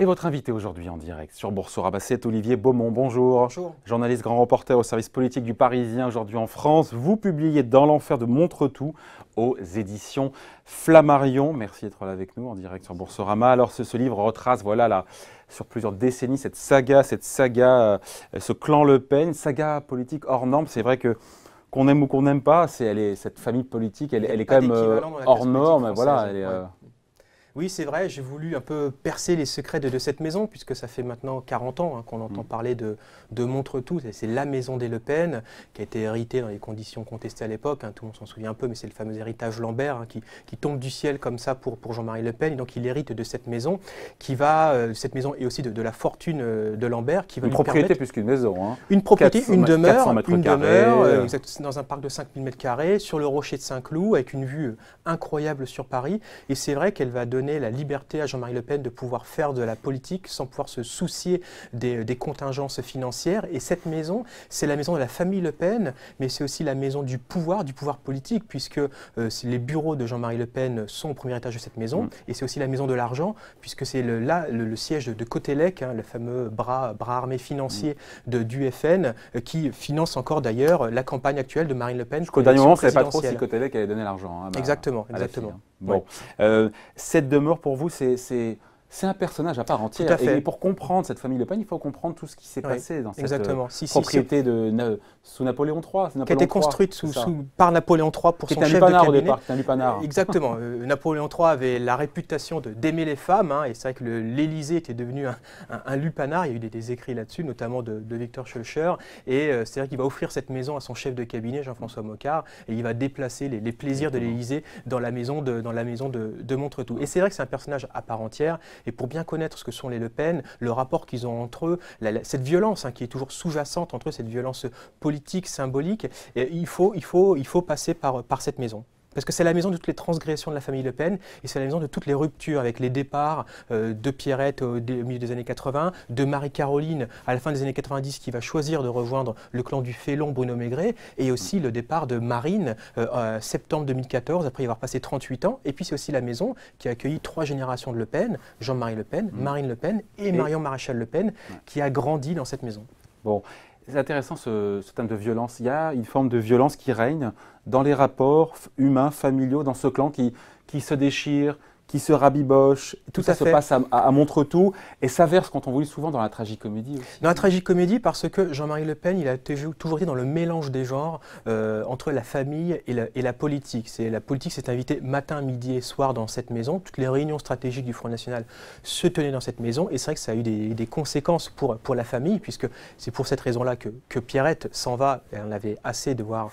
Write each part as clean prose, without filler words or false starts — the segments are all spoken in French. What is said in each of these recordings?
Et votre invité aujourd'hui en direct sur Boursorama, c'est Olivier Beaumont. Bonjour. Bonjour. Journaliste grand reporter au service politique du Parisien aujourd'hui en France. Vous publiez Dans l'enfer de Montretout aux éditions Flammarion. Merci d'être là avec nous en direct sur Boursorama. Alors ce livre retrace voilà, sur plusieurs décennies cette saga, ce clan Le Pen, une saga politique hors norme. C'est vrai que qu'on aime ou qu'on n'aime pas, cette famille politique, elle est quand même hors norme. Voilà, Oui, c'est vrai, j'ai voulu un peu percer les secrets de cette maison, puisque ça fait maintenant 40 ans qu'on entend parler de Montretout. C'est la maison des Le Pen, qui a été héritée dans les conditions contestées à l'époque. Tout le monde s'en souvient un peu, mais c'est le fameux héritage Lambert qui tombe du ciel comme ça pour Jean-Marie Le Pen. Et donc il hérite de cette maison, cette maison et aussi de la fortune de Lambert. Qui va une propriété plus qu'une maison. Hein. Une propriété, une demeure, exact, dans un parc de 5000 m², sur le rocher de Saint-Cloud, avec une vue incroyable sur Paris. Et c'est vrai qu'elle va donner la liberté à Jean-Marie Le Pen de pouvoir faire de la politique sans pouvoir se soucier des contingences financières. Et cette maison, c'est la maison de la famille Le Pen, mais c'est aussi la maison du pouvoir politique, puisque les bureaux de Jean-Marie Le Pen sont au premier étage de cette maison. Et c'est aussi la maison de l'argent, puisque c'est le siège de Cotelec, le fameux bras armé financier du FN, qui finance encore d'ailleurs la campagne actuelle de Marine Le Pen. Jusqu'au dernier moment, on ne savait pas trop si Cotelec allait donner l'argent. Hein, exactement. Bon, cette demeure pour vous, c'est un personnage à part entière. Tout à fait. Et pour comprendre cette famille Le Pen, il faut comprendre tout ce qui s'est passé dans cette propriété sous Napoléon III. Qui a été construite par Napoléon III pour son chef de cabinet. Au départ, c'est un lupanar. Exactement. Napoléon III avait la réputation d'aimer les femmes. Et c'est vrai que l'Élysée était devenu un lupanar. Il y a eu des écrits là-dessus, notamment de Victor Schœlcher. Et c'est vrai qu'il va offrir cette maison à son chef de cabinet, Jean-François Mocquard. Et il va déplacer les plaisirs de l'Élysée dans la maison de Montretout. Et c'est vrai que c'est un personnage à part entière. Et pour bien connaître ce que sont les Le Pen, le rapport qu'ils ont entre eux, cette violence qui est toujours sous-jacente entre eux, cette violence politique, symbolique, et il faut passer par cette maison. Parce que c'est la maison de toutes les transgressions de la famille Le Pen et c'est la maison de toutes les ruptures avec les départs de Pierrette au milieu des années 80, de Marie-Caroline à la fin des années 90 qui va choisir de rejoindre le clan du Félon Bruno Maigret et aussi le départ de Marine septembre 2014 après y avoir passé 38 ans. Et puis c'est aussi la maison qui a accueilli 3 générations de Le Pen, Jean-Marie Le Pen, Marine Le Pen et Marion Maréchal Le Pen qui a grandi dans cette maison. Bon. C'est intéressant ce thème de violence. Il y a une forme de violence qui règne dans les rapports humains, familiaux, dans ce clan qui se déchire, qui se rabiboche. Tout ça se passe à Montretout et s'inverse quand on vous lit souvent dans la tragicomédie aussi. Dans la tragicomédie parce que Jean-Marie Le Pen, il a toujours été dans le mélange des genres entre la famille et la politique. La politique s'est invitée matin, midi et soir dans cette maison. Toutes les réunions stratégiques du Front National se tenaient dans cette maison et c'est vrai que ça a eu des conséquences pour la famille puisque c'est pour cette raison-là que Pierrette s'en va. Elle avait assez de voir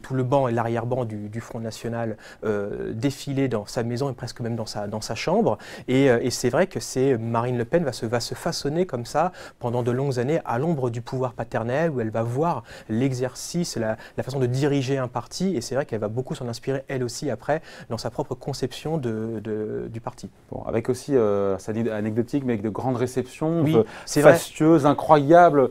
tout le banc et l'arrière-banc du Front National défiler dans sa maison et presque même dans sa chambre. Et c'est vrai que Marine Le Pen va se façonner comme ça pendant de longues années à l'ombre du pouvoir paternel où elle va voir l'exercice, la façon de diriger un parti et c'est vrai qu'elle va beaucoup s'en inspirer elle aussi après dans sa propre conception du parti. Bon, avec aussi, ça dit anecdotique mais avec de grandes réceptions, fastueuses, incroyables.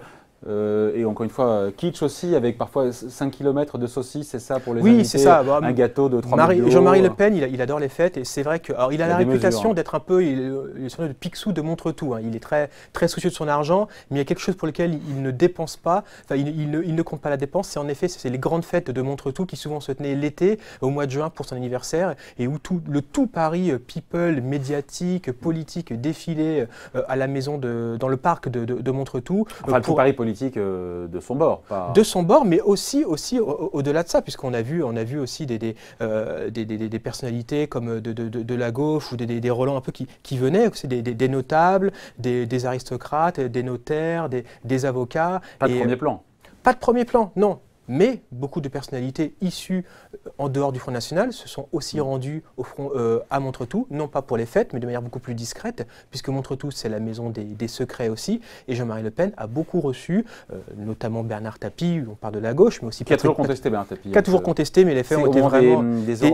Et encore une fois, kitsch aussi, avec parfois 5 km de saucisses, c'est ça pour les invités, c'est ça. Un gâteau de 3 000 €. Jean-Marie Le Pen, il adore les fêtes et c'est vrai qu'il a la réputation d'être un peu il est de Picsou de Montretout. Il est très, très soucieux de son argent, mais il y a quelque chose pour lequel il ne dépense pas, il ne compte pas la dépense. C'est en effet, c'est les grandes fêtes de Montretout qui souvent se tenaient l'été, au mois de juin pour son anniversaire, et où tout Paris, people, médiatique, politique, défilait à la maison dans le parc de Montretout. Enfin, tout Paris politique de son bord. De son bord, mais aussi au-delà de ça, puisqu'on a vu aussi des personnalités comme de la gauche ou des relents un peu qui venaient, c'est des notables, des aristocrates, des notaires, des avocats. Pas de premier plan. Pas de premier plan, non. Mais beaucoup de personnalités issues en dehors du Front National se sont aussi rendues à Montretout, non pas pour les fêtes, mais de manière beaucoup plus discrète, puisque Montretout, c'est la maison des secrets aussi. Et Jean-Marie Le Pen a beaucoup reçu, notamment Bernard Tapie, on parle de la gauche, mais aussi... Qui a toujours contesté Bernard Tapie. Qui a toujours contesté, mais les faits ont été vraiment...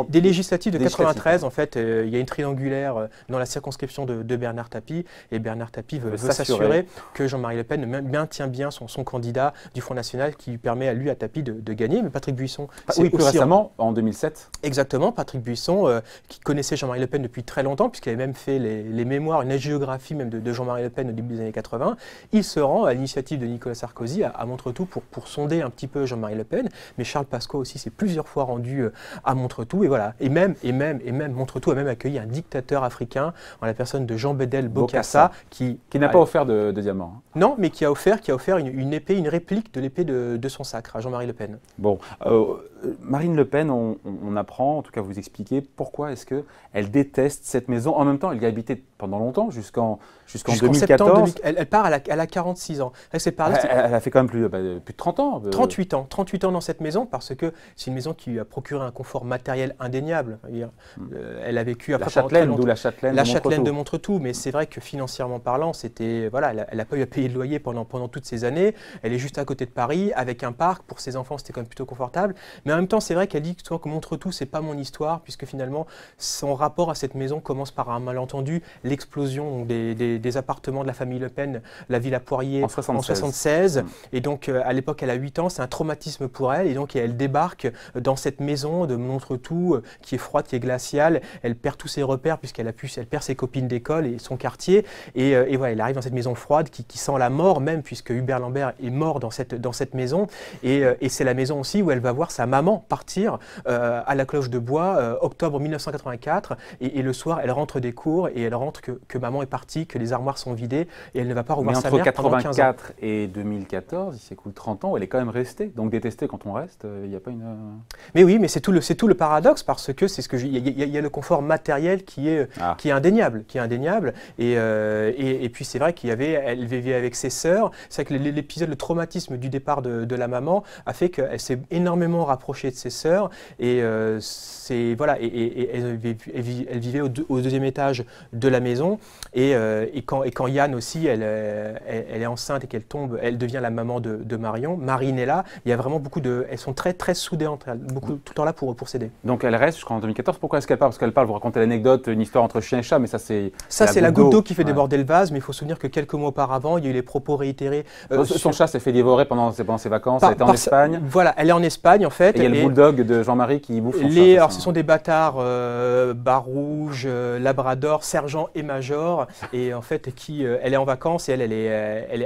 Des législatives de 93, en fait, il y a une triangulaire dans la circonscription de Bernard Tapie, et Bernard Tapie veut s'assurer que Jean-Marie Le Pen maintient bien son candidat du Front National, qui permet à lui, à Tapie, de gagner, mais Patrick Buisson... Oui, plus récemment, en 2007. Exactement, Patrick Buisson, qui connaissait Jean-Marie Le Pen depuis très longtemps, puisqu'il avait même fait les mémoires, une hagiographie même de Jean-Marie Le Pen au début des années 80. Il se rend à l'initiative de Nicolas Sarkozy à Montretout pour sonder un petit peu Jean-Marie Le Pen, mais Charles Pasqua aussi s'est plusieurs fois rendu à Montretout, et voilà. Et même Montretou a même accueilli un dictateur africain, en la personne de Jean Bedel Bokassa, qui n'a pas offert de diamant. Non, mais qui a offert une épée, une réplique de l'épée de son sacre à Jean-Marie Le Pen. Bon, Marine Le Pen, on apprend, en tout cas vous expliquez, pourquoi est-ce qu'elle déteste cette maison. En même temps, elle y a habité pendant longtemps, jusqu'en 2014. Elle part, elle a 46 ans. Elle a fait quand même plus de 30 ans. 38 ans. 38 ans dans cette maison, parce que c'est une maison qui lui a procuré un confort matériel indéniable. Elle a vécu après d'où la Châtelaine de Montretout, mais c'est vrai que financièrement parlant, c'était voilà, elle n'a pas eu à payer de loyer pendant toutes ces années. Elle est juste à côté de Paris, avec un parc. Pour ses enfants, c'était quand même plutôt confortable. Mais en même temps, c'est vrai qu'elle dit que Montretout, c'est pas mon histoire, puisque finalement, son rapport à cette maison commence par un malentendu, l'explosion des appartements de la famille Le Pen, la Villa Poirier en 1976. Et donc, à l'époque, elle a 8 ans, c'est un traumatisme pour elle. Et donc, elle débarque dans cette maison de Montretout, qui est froide, qui est glaciale. Elle perd tous ses repères, puisqu'elle perd ses copines d'école et son quartier. Et voilà, elle arrive dans cette maison froide qui sent la mort même, puisque Hubert Lambert est mort dans cette maison. Et c'est la maison aussi où elle va voir sa maman partir à la Cloche de Bois, octobre 1984. Et le soir, elle rentre des cours et elle rentre que maman est partie, que les armoires sont vidées et elle ne va pas revoir sa mère pendant 15 ans. Mais entre 1984 et 2014, il s'écoule 30 ans, elle est quand même restée. Donc détestée quand on reste, il n'y a pas une... Mais oui, mais c'est tout le paradoxe, parce que c'est il y a le confort matériel qui est indéniable. Et puis c'est vrai elle vivait avec ses sœurs. C'est vrai que l'épisode, le traumatisme du départ de la maman a fait qu'elle s'est énormément rapprochée de ses sœurs. Et voilà, et elle vivait au deuxième étage de la maison. Et quand Yann aussi, elle est enceinte et qu'elle tombe, elle devient la maman de Marion. Marine est là. Il y a vraiment elles sont très très soudées entre elles, tout le temps là pour s'aider. Donc elle reste jusqu'en 2014. Pourquoi est-ce qu'elle part? Parce qu'elle parle, vous racontez l'anecdote, une histoire entre chien et chat, mais ça c'est la goutte d'eau qui fait déborder le vase. Mais il faut se souvenir que quelques mois auparavant, il y a eu les propos réitérés. Son chat s'est fait dévorer pendant ses vacances. Elle était en Espagne. Voilà, elle est en Espagne en fait. Et il y a le bulldog de Jean-Marie qui bouffe son chat. Alors ce sont des bâtards bas rouge, labrador, sergent et major, et en fait elle est en vacances et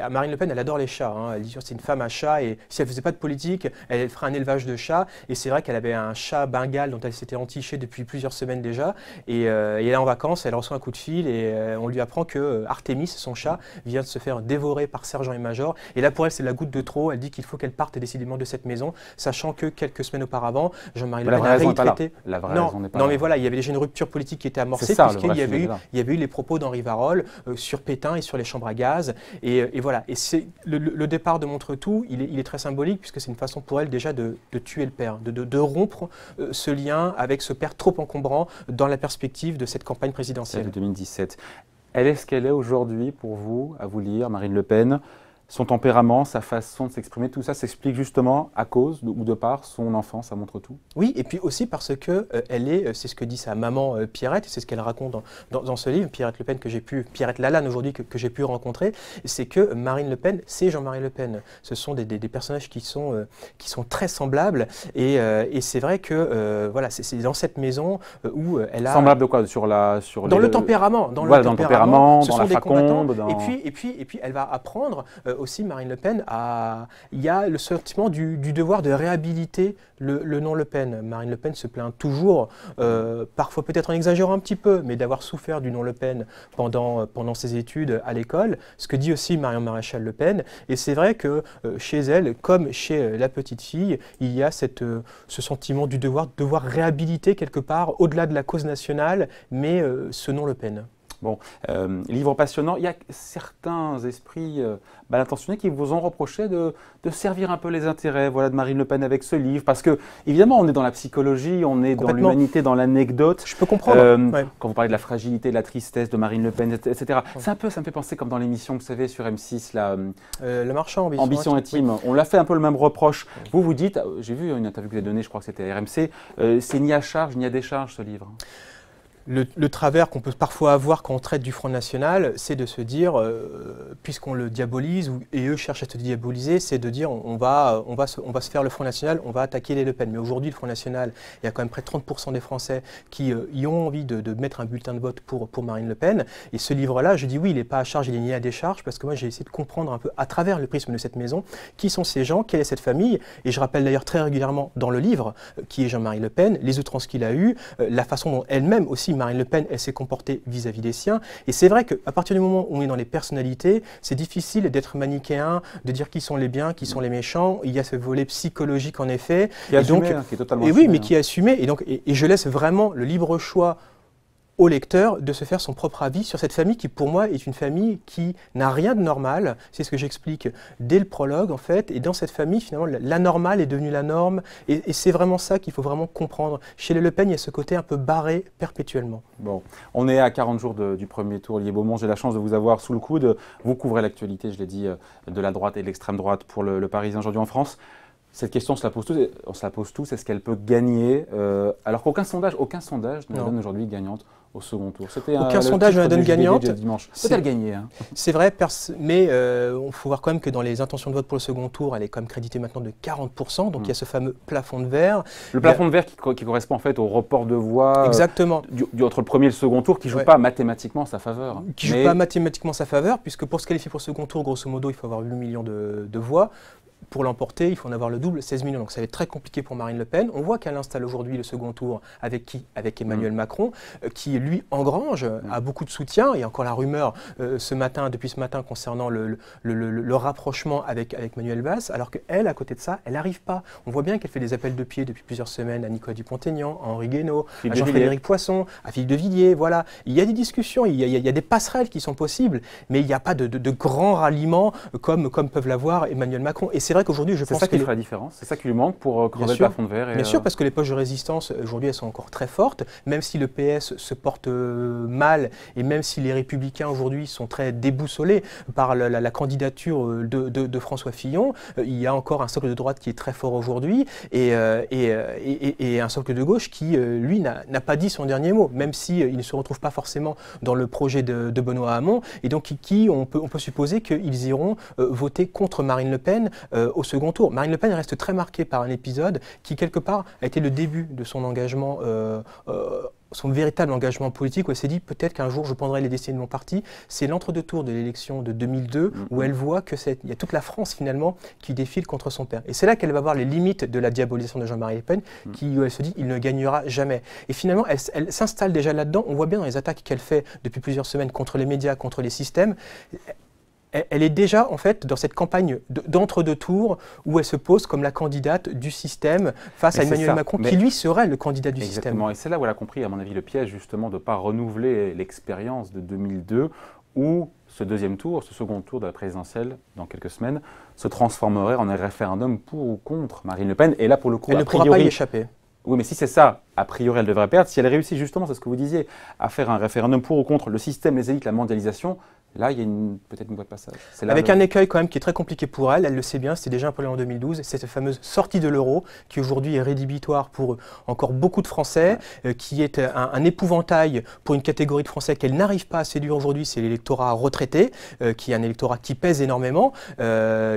Marine Le Pen, elle adore les chats. Elle dit que c'est une femme à chat, et si elle faisait pas de politique, elle ferait un élevage de chats. Et c'est vrai qu'elle avait un chat bengale dont elle s'était entichée depuis plusieurs semaines déjà, et elle est en vacances, elle reçoit un coup de fil et on lui apprend que Artémis, son chat, vient de se faire dévorer par sergent et major. Et là pour elle, c'est la goutte de trop. Elle dit qu'il faut qu'elle parte décidément de cette maison, sachant que quelques semaines auparavant, Jean-Marie Le Pen a réitéré. La vraie raison n'est pas là. Mais voilà, il y avait déjà une rupture politique qui était amorcée, puisqu'il y avait eu les propos d'Henri Varol sur Pétain et sur les chambres à gaz. Et voilà, et c'est le départ de Montretout, il est très symbolique, puisque c'est une façon pour elle déjà de tuer le père, de rompre ce lien avec ce père trop encombrant dans la perspective de cette campagne présidentielle. De 2017. Elle est ce qu'elle est aujourd'hui pour vous, à vous lire, Marine Le Pen? Son tempérament, sa façon de s'exprimer, tout ça s'explique justement à cause ou de par son enfance à Montretout? Oui, et puis aussi parce que c'est ce que dit sa maman Pierrette, c'est ce qu'elle raconte dans ce livre, Pierrette Le Pen Pierrette Lalanne aujourd'hui que j'ai pu rencontrer, c'est que Marine Le Pen, c'est Jean-Marie Le Pen. Ce sont des personnages qui sont très semblables, et c'est vrai que voilà, c'est dans cette maison où elle a... Semblable de quoi? Dans le tempérament, dans le tempérament, ce sont des combattants. Et puis elle va apprendre aussi, Marine Le Pen, il y a le sentiment du devoir de réhabiliter le nom Le Pen. Marine Le Pen se plaint toujours, parfois peut-être en exagérant un petit peu, mais d'avoir souffert du nom Le Pen pendant ses études à l'école, ce que dit aussi Marion Maréchal Le Pen. Et c'est vrai que chez elle, comme chez la petite fille, il y a ce sentiment du devoir réhabiliter quelque part, au-delà de la cause nationale, mais ce nom Le Pen. Bon, livre passionnant. Il y a certains esprits mal intentionnés qui vous ont reproché de servir un peu les intérêts de Marine Le Pen avec ce livre. Parce que, évidemment, on est dans la psychologie, on est dans l'humanité, dans l'anecdote. Je peux comprendre. Quand vous parlez de la fragilité, de la tristesse de Marine Le Pen, etc. Ça me fait penser comme dans l'émission, vous savez, sur M6, Le Marchand, Ambition intime. Oui. On l'a fait un peu le même reproche. Vous dites, j'ai vu une interview que vous avez donnée, je crois que c'était à RMC, c'est ni à charge ni à décharge ce livre. Le travers qu'on peut parfois avoir quand on traite du Front National, c'est de se dire, puisqu'on le diabolise, et eux cherchent à se diaboliser, c'est de dire on va se faire le Front National, on va attaquer les Le Pen. Mais aujourd'hui, le Front National, il y a quand même près de 30% des Français qui y ont envie de mettre un bulletin de vote pour Marine Le Pen. Et ce livre-là, je dis oui, il n'est pas à charge, il est ni à décharge, parce que moi j'ai essayé de comprendre un peu à travers le prisme de cette maison, qui sont ces gens, quelle est cette famille. Et je rappelle d'ailleurs très régulièrement dans le livre qui est Jean-Marie Le Pen, les outrances qu'il a eues, la façon dont elle-même aussi, Marine Le Pen, elle s'est comportée vis-à-vis des siens. Et c'est vrai qu'à partir du moment où on est dans les personnalités, c'est difficile d'être manichéen, de dire qui sont les biens, qui sont les méchants. Il y a ce volet psychologique en effet. Qui est assumé, qui est totalement assumé. Oui, mais qui est assumé. Et donc, et je laisse vraiment le libre choix au lecteur de se faire son propre avis sur cette famille qui, pour moi, est une famille qui n'a rien de normal. C'est ce que j'explique dès le prologue, en fait. Et dans cette famille, finalement, l'anormal est devenu la norme. Et c'est vraiment ça qu'il faut vraiment comprendre. Chez les Le Pen, il y a ce côté un peu barré perpétuellement. Bon, on est à 40 jours du premier tour. Olivier Beaumont, j'ai la chance de vous avoir sous le coude. Vous couvrez l'actualité, je l'ai dit, de la droite et de l'extrême droite pour le Parisien aujourd'hui en France. Cette question, on se la pose tous. Est-ce qu'elle peut gagner alors qu'aucun sondage ne la donne aujourd'hui gagnante au second tour. Aucun sondage ne la donne gagnante. Peut-elle gagner C'est vrai, mais il faut voir quand même que dans les intentions de vote pour le second tour, elle est quand même créditée maintenant de 40%. Donc il y a ce fameux plafond de verre. Le plafond de verre qui correspond en fait au report de voix exactement. Entre le premier et le second tour, qui ne joue pas mathématiquement sa faveur. Qui ne joue pas mathématiquement sa faveur, puisque pour se qualifier pour le second tour, grosso modo, il faut avoir 8 millions de voix. Pour l'emporter, il faut en avoir le double, 16 millions. Donc ça va être très compliqué pour Marine Le Pen. On voit qu'elle installe aujourd'hui le second tour avec qui? Avec Emmanuel Macron, qui lui engrange, a beaucoup de soutien. Il y a encore la rumeur depuis ce matin concernant le rapprochement avec Manuel Valls, alors qu'elle, à côté de ça, elle n'arrive pas. On voit bien qu'elle fait des appels de pied depuis plusieurs semaines à Nicolas Dupont-Aignan, à Henri Guénaud, à Jean-Frédéric Poisson, à Philippe de Villiers. Voilà. Il y a des discussions, il y a des passerelles qui sont possibles, mais il n'y a pas de grand ralliement comme peuvent l'avoir Emmanuel Macron. Et c'est vrai qu'aujourd'hui, je pense que... C'est ça qui ferait la différence, c'est ça qui lui manque pour crever le plafond de verre. Bien sûr, parce que les poches de résistance, aujourd'hui, elles sont encore très fortes, même si le PS se porte mal, et même si les Républicains, aujourd'hui, sont très déboussolés par la candidature de François Fillon, il y a encore un socle de droite qui est très fort aujourd'hui, et un socle de gauche qui, lui, n'a pas dit son dernier mot, même s'il ne se retrouve pas forcément dans le projet de Benoît Hamon, et donc on peut supposer qu'ils iront voter contre Marine Le Pen au second tour. Marine Le Pen reste très marquée par un épisode qui, quelque part, a été le début de son engagement, son véritable engagement politique, où elle s'est dit peut-être qu'un jour je prendrai les destinées de mon parti. C'est l'entre-deux-tours de l'élection de 2002 où elle voit qu'il y a toute la France finalement qui défile contre son père. Et c'est là qu'elle va voir les limites de la diabolisation de Jean-Marie Le Pen, où elle se dit il ne gagnera jamais. Et finalement, elle s'installe déjà là-dedans. On voit bien dans les attaques qu'elle fait depuis plusieurs semaines contre les médias, contre les systèmes. Elle est déjà en fait dans cette campagne d'entre-deux tours où elle se pose comme la candidate du système face à Emmanuel Macron, qui lui serait le candidat du système. Exactement, et c'est là où elle a compris, à mon avis, le piège justement de ne pas renouveler l'expérience de 2002 où ce deuxième tour, ce second tour de la présidentielle, dans quelques semaines, se transformerait en un référendum pour ou contre Marine Le Pen. Et là, pour le coup, elle ne pourra pas y échapper. Oui, mais si c'est ça, a priori, elle devrait perdre. Si elle réussit justement, c'est ce que vous disiez, à faire un référendum pour ou contre le système, les élites, la mondialisation, là, il y a peut-être une voie de passage. Avec un écueil quand même qui est très compliqué pour elle, elle le sait bien, c'était déjà un problème en 2012, c'est cette fameuse sortie de l'euro qui aujourd'hui est rédhibitoire pour encore beaucoup de Français, qui est un épouvantail pour une catégorie de Français qu'elle n'arrive pas à séduire aujourd'hui, c'est l'électorat retraité, qui est un électorat qui pèse énormément,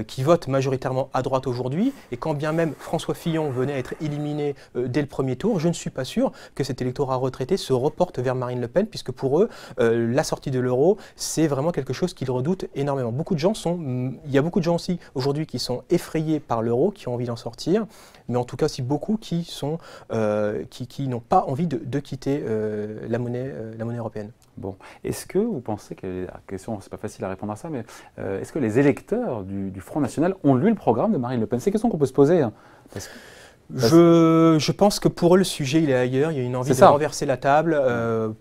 qui vote majoritairement à droite aujourd'hui, et quand bien même François Fillon venait à être éliminé dès le premier tour, je ne suis pas sûr que cet électorat retraité se reporte vers Marine Le Pen, puisque pour eux, la sortie de l'euro, c'est vraiment quelque chose qu'ils redoutent énormément. Il y a beaucoup de gens aussi aujourd'hui qui sont effrayés par l'euro, qui ont envie d'en sortir, mais en tout cas aussi beaucoup qui n'ont pas envie de quitter la monnaie européenne. Bon, est-ce que vous pensez que, la question, c'est pas facile à répondre à ça, mais est-ce que les électeurs du Front National ont lu le programme de Marine Le Pen? C'est une question qu'on peut se poser. Hein, je pense que pour eux, le sujet, il est ailleurs. Il y a une envie de renverser la table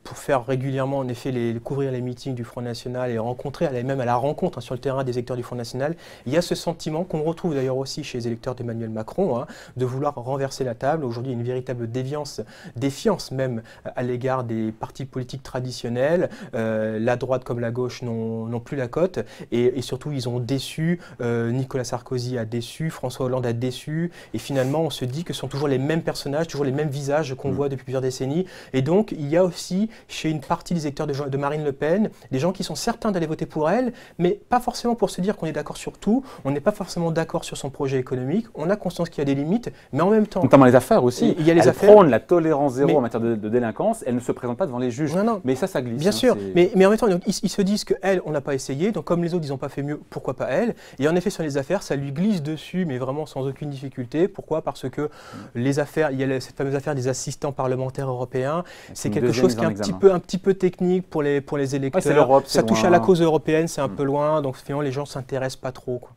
pour faire régulièrement, en effet, couvrir les meetings du Front National et aller même à la rencontre sur le terrain des électeurs du Front National. Il y a ce sentiment qu'on retrouve d'ailleurs aussi chez les électeurs d'Emmanuel Macron, de vouloir renverser la table. Aujourd'hui, il y a une véritable défiance même à l'égard des partis politiques traditionnels. La droite comme la gauche n'ont plus la cote et surtout, ils ont déçu. Nicolas Sarkozy a déçu, François Hollande a déçu et finalement, on se dit dit que ce sont toujours les mêmes personnages, toujours les mêmes visages qu'on voit depuis plusieurs décennies. Et donc, il y a aussi, chez une partie des électeurs de Marine Le Pen, des gens qui sont certains d'aller voter pour elle, mais pas forcément pour se dire qu'on est d'accord sur tout, on n'est pas forcément d'accord sur son projet économique, on a conscience qu'il y a des limites, mais en même temps... Notamment les affaires aussi. Il y a les elle affaires. prône la tolérance zéro en matière de délinquance, elle ne se présente pas devant les juges. Non, non. Mais ça glisse. Bien sûr, mais en même temps, donc, ils se disent qu'elle, on n'a pas essayé, donc comme les autres, ils n'ont pas fait mieux, pourquoi pas elle? Et en effet, sur les affaires, ça lui glisse dessus, mais vraiment sans aucune difficulté. Pourquoi? Parce que les affaires, il y a cette fameuse affaire des assistants parlementaires européens, c'est quelque chose qui est un petit peu technique pour les électeurs. Ouais, c'est l'Europe, ça touche à la cause européenne, c'est un peu loin, donc finalement, les gens ne s'intéressent pas trop, quoi.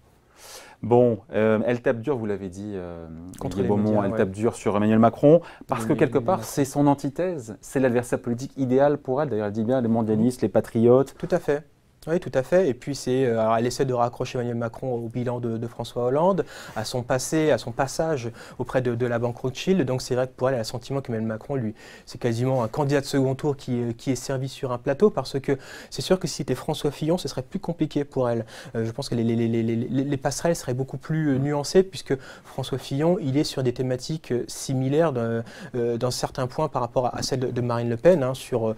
Bon, elle tape dur, vous l'avez dit, contre Olivier Beaumont, elle tape dur sur Emmanuel Macron, parce que quelque part, c'est son antithèse, c'est l'adversaire politique idéal pour elle. D'ailleurs, elle dit bien les mondialistes, les patriotes. Tout à fait. Oui, tout à fait. Et puis, elle essaie de raccrocher Emmanuel Macron au bilan de François Hollande, à son passé, à son passage auprès de la banque Rothschild. Donc, c'est vrai que pour elle, elle a le sentiment qu'Emmanuel Macron, lui, c'est quasiment un candidat de second tour qui est servi sur un plateau, parce que c'est sûr que si c'était François Fillon, ce serait plus compliqué pour elle. Je pense que les passerelles seraient beaucoup plus nuancées, puisque François Fillon, il est sur des thématiques similaires dans certains points par rapport à celles de Marine Le Pen, hein, sur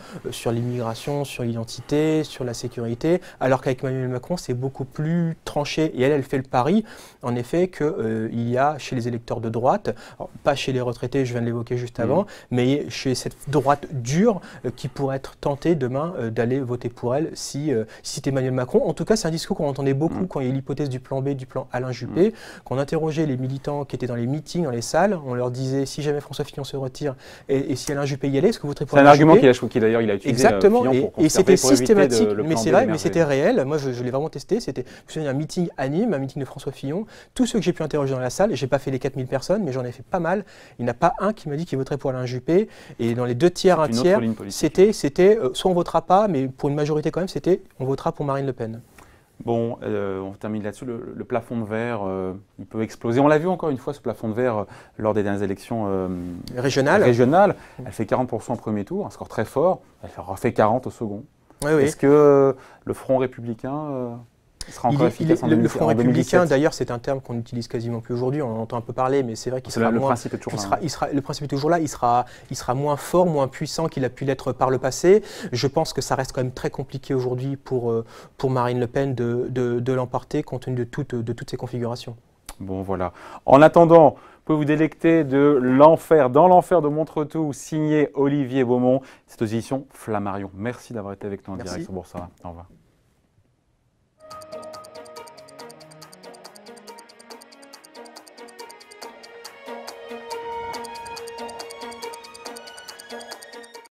l'immigration, sur l'identité, sur la sécurité. Alors qu'avec Emmanuel Macron, c'est beaucoup plus tranché. Et elle fait le pari, en effet, qu'il y a chez les électeurs de droite, alors, pas chez les retraités, je viens de l'évoquer juste avant, mais chez cette droite dure qui pourrait être tentée demain d'aller voter pour elle si c'était Emmanuel Macron. En tout cas, c'est un discours qu'on entendait beaucoup quand il y a l'hypothèse du plan B, du plan Alain Juppé, qu'on interrogeait les militants qui étaient dans les meetings, dans les salles. On leur disait, si jamais François Fillon se retire et si Alain Juppé y allait, est-ce que vous voterez pour Alain Juppé? C'est un argument qu'il d'ailleurs il a utilisé. Exactement, et c'était systématique, mais c'est vrai, mais c'était c'était réel. Moi, je l'ai vraiment testé. C'était un meeting à Nîmes, un meeting de François Fillon. Tous ceux que j'ai pu interroger dans la salle, je n'ai pas fait les 4000 personnes, mais j'en ai fait pas mal. Il n'y en a pas un qui m'a dit qu'il voterait pour Alain Juppé. Et dans les deux tiers, un tiers, c'était soit on votera pas, mais pour une majorité quand même, c'était on votera pour Marine Le Pen. Bon, on termine là-dessus. Le plafond de verre, il peut exploser. On l'a vu encore une fois, ce plafond de verre, lors des dernières élections régionales. Elle fait 40% au premier tour, un score très fort. Elle aura fait 40 au second. Oui, oui. Est-ce que le Front républicain sera encore efficace en 2017 ? Le Front républicain, d'ailleurs, c'est un terme qu'on n'utilise quasiment plus aujourd'hui. On en entend un peu parler, mais c'est vrai qu'il sera le moins... principe est toujours là. Le principe est toujours là. Il sera moins fort, moins puissant qu'il a pu l'être par le passé. Je pense que ça reste quand même très compliqué aujourd'hui pour Marine Le Pen de l'emporter, compte tenu de toutes ces configurations. Bon, voilà. En attendant, vous pouvez vous délecter de l'enfer, dans l'enfer de Montretout, signé Olivier Beaumont. C'est aux éditions Flammarion. Merci d'avoir été avec nous en direct sur Boursorama. Au revoir.